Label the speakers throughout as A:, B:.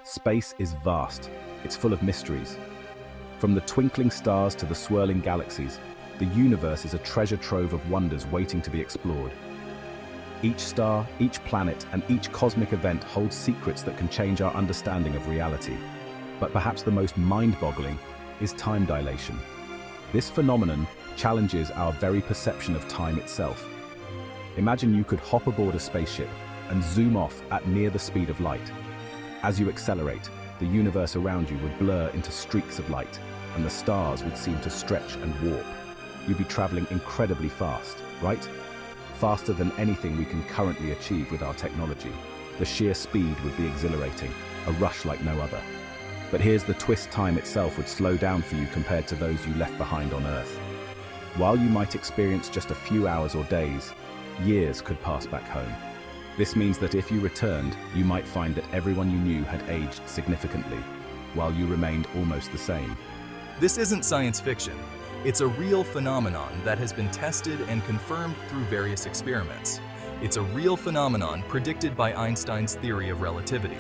A: Space is vast. It's full of mysteries. From the twinkling stars to the swirling galaxies, the universe is a treasure trove of wonders waiting to be explored. Each star, each planet, and each cosmic event holds secrets that can change our understanding of reality. But perhaps the most mind-boggling is time dilation. This phenomenon challenges our very perception of time itself. Imagine you could hop aboard a spaceship and zoom off at near the speed of light. As you accelerate, the universe around you would blur into streaks of light, and the stars would seem to stretch and warp. You'd be traveling incredibly fast, right? Faster than anything we can currently achieve with our technology. The sheer speed would be exhilarating, a rush like no other. But here's the twist: time itself would slow down for you compared to those you left behind on Earth. While you might experience just a few hours or days, years could pass back home. This means that if you returned, you might find that everyone you knew had aged significantly, while you remained almost the same.
B: This isn't science fiction. It's a real phenomenon that has been tested and confirmed through various experiments. It's a real phenomenon predicted by Einstein's theory of relativity.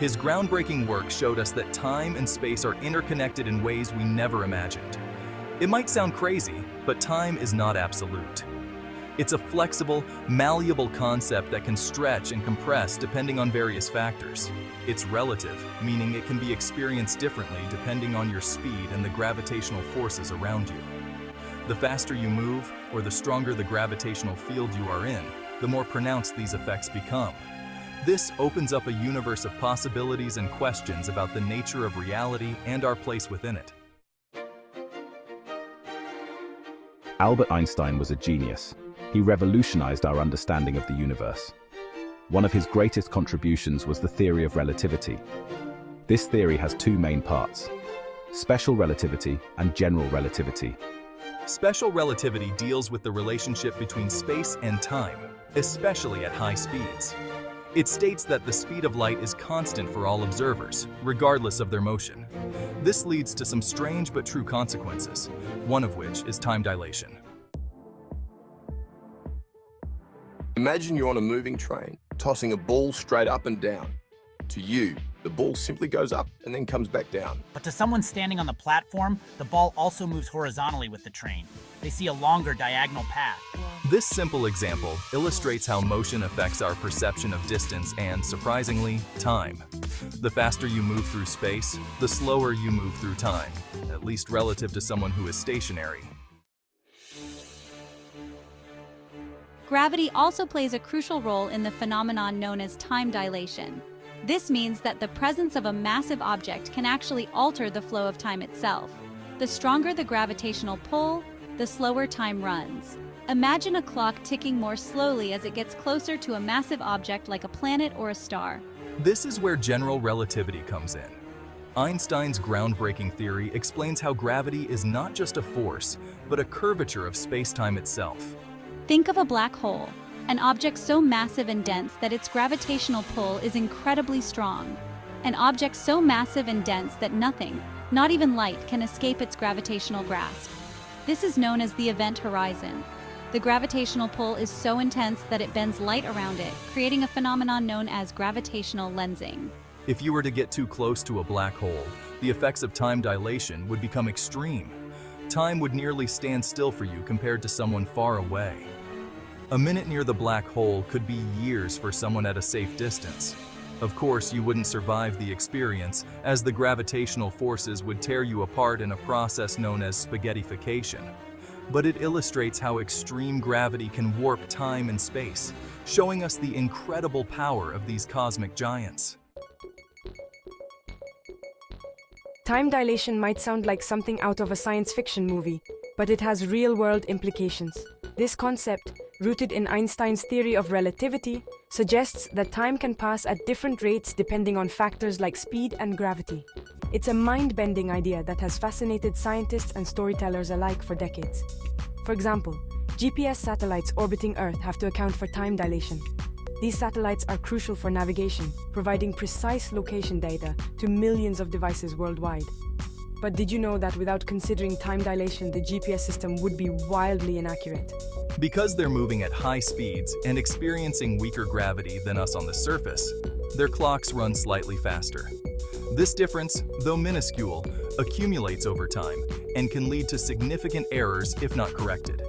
B: His groundbreaking work showed us that time and space are interconnected in ways we never imagined. It might sound crazy, but time is not absolute. It's a flexible, malleable concept that can stretch and compress depending on various factors. It's relative, meaning it can be experienced differently depending on your speed and the gravitational forces around you. The faster you move, or the stronger the gravitational field you are in, the more pronounced these effects become. This opens up a universe of possibilities and questions about the nature of reality and our place within it.
A: Albert Einstein was a genius. He revolutionized our understanding of the universe. One of his greatest contributions was the theory of relativity. This theory has two main parts: special relativity and general relativity.
B: Special relativity deals with the relationship between space and time, especially at high speeds. It states that the speed of light is constant for all observers, regardless of their motion. This leads to some strange but true consequences, one of which is time dilation.
C: Imagine you're on a moving train, tossing a ball straight up and down. To you, the ball simply goes up and then comes back down.
D: But to someone standing on the platform, the ball also moves horizontally with the train. They see a longer diagonal path.
B: This simple example illustrates how motion affects our perception of distance and, surprisingly, time. The faster you move through space, the slower you move through time, at least relative to someone who is stationary.
E: Gravity also plays a crucial role in the phenomenon known as time dilation. This means that the presence of a massive object can actually alter the flow of time itself. The stronger the gravitational pull, the slower time runs. Imagine a clock ticking more slowly as it gets closer to a massive object like a planet or a star.
B: This is where general relativity comes in. Einstein's groundbreaking theory explains how gravity is not just a force, but a curvature of space-time itself.
E: Think of a black hole, an object so massive and dense that its gravitational pull is incredibly strong. An object so massive and dense that nothing, not even light, can escape its gravitational grasp. This is known as the event horizon. The gravitational pull is so intense that it bends light around it, creating a phenomenon known as gravitational lensing.
B: If you were to get too close to a black hole, the effects of time dilation would become extreme. Time would nearly stand still for you compared to someone far away. A minute near the black hole could be years for someone at a safe distance. Of course, you wouldn't survive the experience, as the gravitational forces would tear you apart in a process known as spaghettification. But it illustrates how extreme gravity can warp time and space, showing us the incredible power of these cosmic giants.
F: Time dilation might sound like something out of a science fiction movie, but it has real-world implications. This concept, rooted in Einstein's theory of relativity, suggests that time can pass at different rates depending on factors like speed and gravity. It's a mind-bending idea that has fascinated scientists and storytellers alike for decades. For example, GPS satellites orbiting Earth have to account for time dilation. These satellites are crucial for navigation, providing precise location data to millions of devices worldwide. But did you know that without considering time dilation, the GPS system would be wildly inaccurate?
B: Because they're moving at high speeds and experiencing weaker gravity than us on the surface, their clocks run slightly faster. This difference, though minuscule, accumulates over time and can lead to significant errors if not corrected.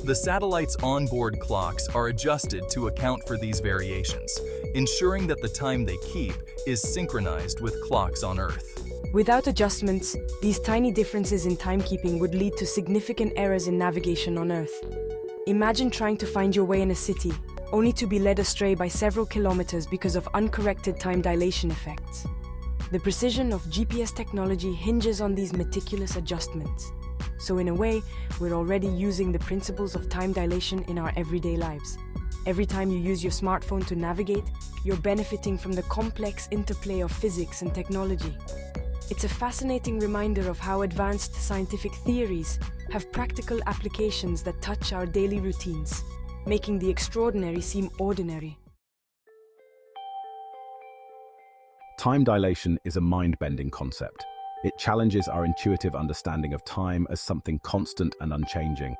B: The satellite's onboard clocks are adjusted to account for these variations, ensuring that the time they keep is synchronized with clocks on Earth.
F: Without adjustments, these tiny differences in timekeeping would lead to significant errors in navigation on Earth. Imagine trying to find your way in a city, only to be led astray by several kilometers because of uncorrected time dilation effects. The precision of GPS technology hinges on these meticulous adjustments. So in a way, we're already using the principles of time dilation in our everyday lives. Every time you use your smartphone to navigate, you're benefiting from the complex interplay of physics and technology. It's a fascinating reminder of how advanced scientific theories have practical applications that touch our daily routines, making the extraordinary seem ordinary.
A: Time dilation is a mind-bending concept. It challenges our intuitive understanding of time as something constant and unchanging.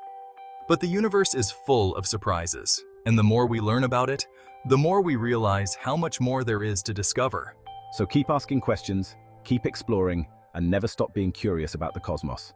B: But the universe is full of surprises, and the more we learn about it, the more we realize how much more there is to discover.
A: So keep asking questions, keep exploring, and never stop being curious about the cosmos.